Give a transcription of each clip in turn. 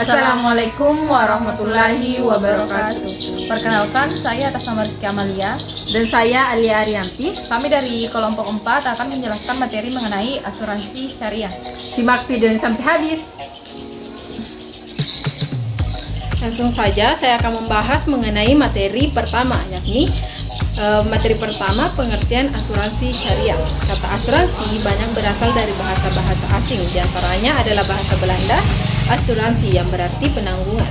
Assalamualaikum warahmatullahi wabarakatuh. Perkenalkan, saya atas nama Rizky Amalia. Dan saya Alia Arianti. Kami dari kelompok 4 akan menjelaskan materi mengenai asuransi syariah. Simak videonya sampai habis. Langsung saja saya akan membahas mengenai materi pertama, yakni materi pertama, pengertian asuransi syariah. Kata asuransi banyak berasal dari bahasa-bahasa asing, diantaranya adalah bahasa Belanda, asuransi yang berarti penanggungan,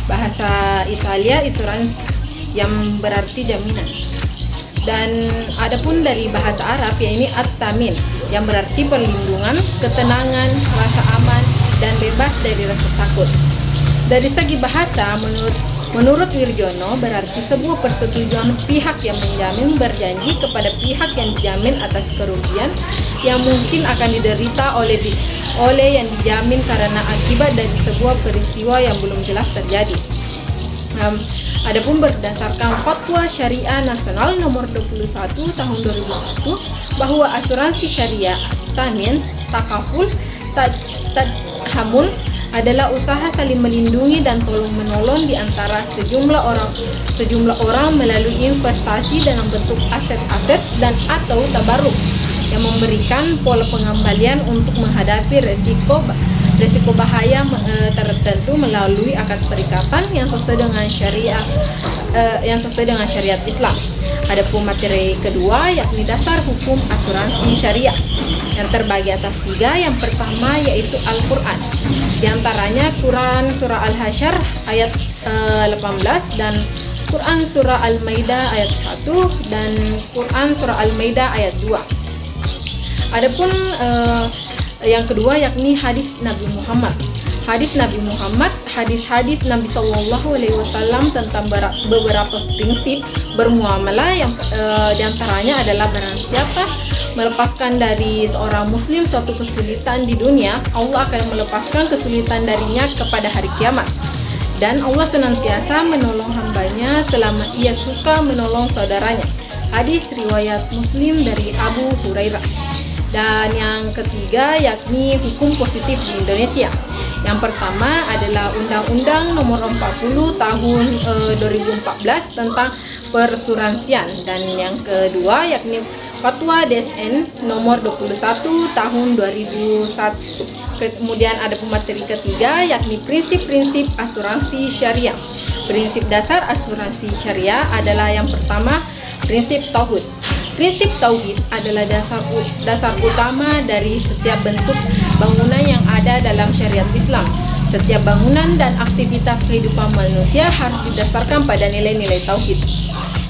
bahasa Italia, asuransi yang berarti jaminan, dan adapun dari bahasa Arab yaitu at-tamin yang berarti perlindungan, ketenangan, rasa aman, dan bebas dari rasa takut. Dari segi bahasa, menurut Wirjono berarti sebuah persetujuan pihak yang menjamin berjanji kepada pihak yang dijamin atas kerugian yang mungkin akan diderita oleh yang dijamin karena akibat dari sebuah peristiwa yang belum jelas terjadi. Adapun berdasarkan Fatwa Syariah Nasional nomor 21 tahun 2001 bahwa asuransi syariah, tamin, takaful, tadhamul adalah usaha saling melindungi dan tolong-menolong di antara sejumlah orang melalui investasi dalam bentuk aset-aset dan atau tabarruk yang memberikan pola pengembalian untuk menghadapi resiko bahaya tertentu melalui akad perikatan yang sesuai dengan syariat Islam. Adapun materi kedua yakni dasar hukum asuransi syariah yang terbagi atas 3. Yang pertama yaitu Al-Quran, di antaranya Quran surah Al-Hasyr ayat 18 dan Quran surah Al-Maidah ayat 1 dan Quran surah Al-Maidah ayat 2. Adapun yang kedua yakni hadis Nabi Muhammad. Hadis-hadis Nabi SAW tentang beberapa prinsip bermuamalah yang diantaranya adalah barang siapa melepaskan dari seorang muslim suatu kesulitan di dunia, Allah akan melepaskan kesulitan darinya kepada hari kiamat. Dan Allah senantiasa menolong hambanya selama ia suka menolong saudaranya. Hadis riwayat Muslim dari Abu Hurairah. Dan yang ketiga yakni hukum positif di Indonesia. Yang pertama adalah Undang-Undang Nomor 40 Tahun 2014 tentang persuransian, dan yang kedua yakni Fatwa DSN Nomor 21 Tahun 2001. Kemudian ada pemateri ketiga yakni prinsip-prinsip asuransi syariah. Prinsip dasar asuransi syariah adalah yang pertama prinsip tauhid. Prinsip tauhid adalah dasar utama dari setiap bentuk bangunan yang ada dalam syariat Islam. Setiap bangunan dan aktivitas kehidupan manusia harus didasarkan pada nilai-nilai tauhid.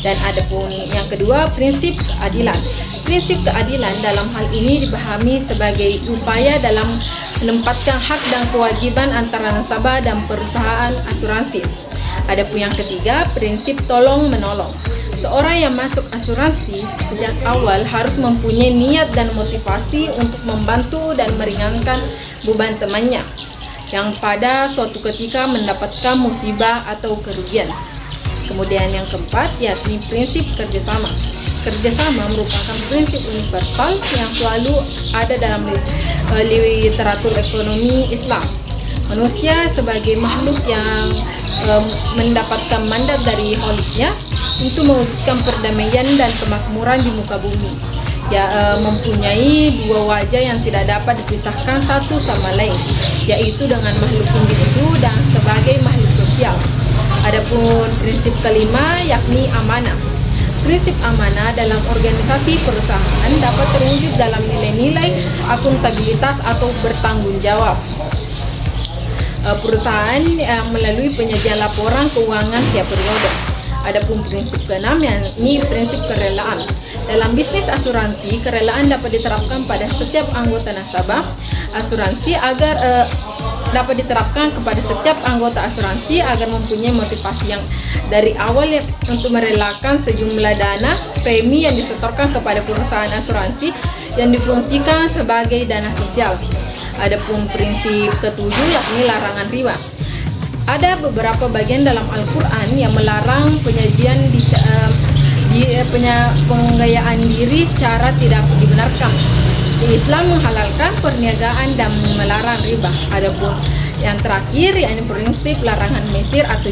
Dan adapun yang kedua, prinsip keadilan. Prinsip keadilan dalam hal ini dipahami sebagai upaya dalam menempatkan hak dan kewajiban antara nasabah dan perusahaan asuransi. Adapun yang ketiga, prinsip tolong-menolong. Seorang yang masuk asuransi sejak awal harus mempunyai niat dan motivasi untuk membantu dan meringankan beban temannya yang pada suatu ketika mendapatkan musibah atau kerugian. Kemudian yang keempat yakni prinsip kerjasama. Kerjasama merupakan prinsip universal yang selalu ada dalam literatur ekonomi Islam. Manusia sebagai makhluk yang mendapatkan mandat dari Khaliknya untuk mewujudkan perdamaian dan kemakmuran di muka bumi. Mempunyai dua wajah yang tidak dapat dipisahkan satu sama lain, yaitu dengan makhluk individu dan sebagai makhluk sosial. Adapun prinsip kelima yakni amanah. Prinsip amanah dalam organisasi perusahaan dapat terwujud dalam nilai-nilai akuntabilitas atau bertanggung jawab perusahaan melalui penyajian laporan keuangan tiap periode. Adapun prinsip keenam yakni prinsip kerelaan. Dalam bisnis asuransi, kerelaan dapat diterapkan pada setiap anggota nasabah asuransi agar dapat diterapkan kepada setiap anggota asuransi agar mempunyai motivasi yang dari awal untuk merelakan sejumlah dana premi yang disetorkan kepada perusahaan asuransi yang difungsikan sebagai dana sosial. Adapun prinsip ketujuh yakni larangan riba. Ada beberapa bagian dalam Al-Quran yang melarang penggayaan diri secara tidak dibenarkan. Islam menghalalkan perniagaan dan melarang riba. Adapun Yang terakhir yakni prinsip larangan mesir atau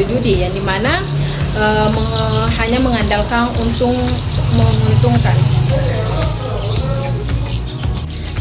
judi yang dimana hanya mengandalkan menguntungkan.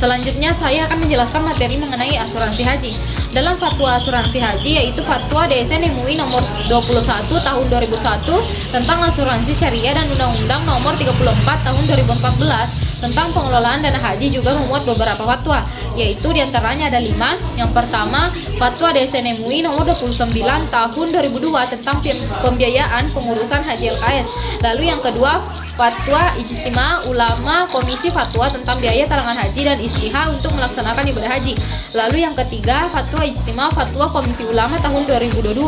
Selanjutnya saya akan menjelaskan materi mengenai asuransi haji. Dalam fatwa asuransi haji yaitu fatwa DSN MUI nomor 21 tahun 2001 tentang asuransi syariah dan Undang-Undang nomor 34 tahun 2014 tentang pengelolaan dana haji juga memuat beberapa fatwa, yaitu diantaranya ada 5. Yang pertama, fatwa DSN MUI nomor 29 tahun 2002 tentang pembiayaan pengurusan haji LKS. Lalu yang kedua, fatwa Ijtima Ulama Komisi Fatwa tentang biaya talangan haji dan istiha untuk melaksanakan ibadah haji. Lalu yang ketiga, fatwa Ijtima Fatwa Komisi Ulama tahun 2022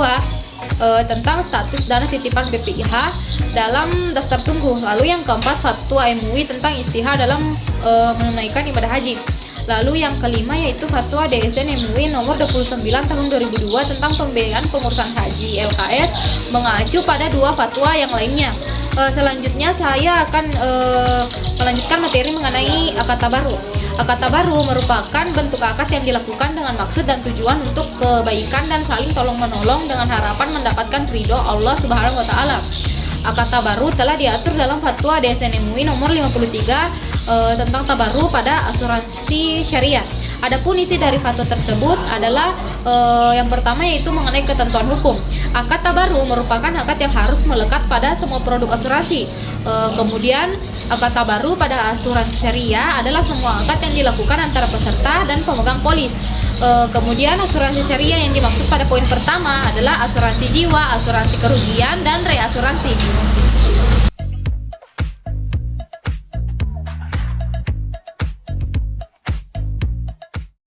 tentang status dana titipan BPIH dalam daftar tunggu. Lalu yang keempat, fatwa MUI tentang istiha dalam menunaikan ibadah haji. Lalu yang kelima yaitu fatwa DSN MUI nomor 29 tahun 2002 tentang pembiayaan pengurusan haji LKS mengacu pada 2 fatwa yang lainnya. Selanjutnya saya akan melanjutkan materi mengenai akad tabaru. Akad tabaru merupakan bentuk akad yang dilakukan dengan maksud dan tujuan untuk kebaikan dan saling tolong-menolong dengan harapan mendapatkan ridho Allah Subhanahu wa taala. Akad tabaru telah diatur dalam fatwa DSN MUI nomor 53 tentang tabaru pada asuransi syariah. Adapun isi dari fatwa tersebut adalah yang pertama yaitu mengenai ketentuan hukum. Akad tabaru merupakan akad yang harus melekat pada semua produk asuransi. Kemudian akad tabaru pada asuransi syariah adalah semua akad yang dilakukan antara peserta dan pemegang polis. Kemudian asuransi syariah yang dimaksud pada poin pertama adalah asuransi jiwa, asuransi kerugian, dan reasuransi.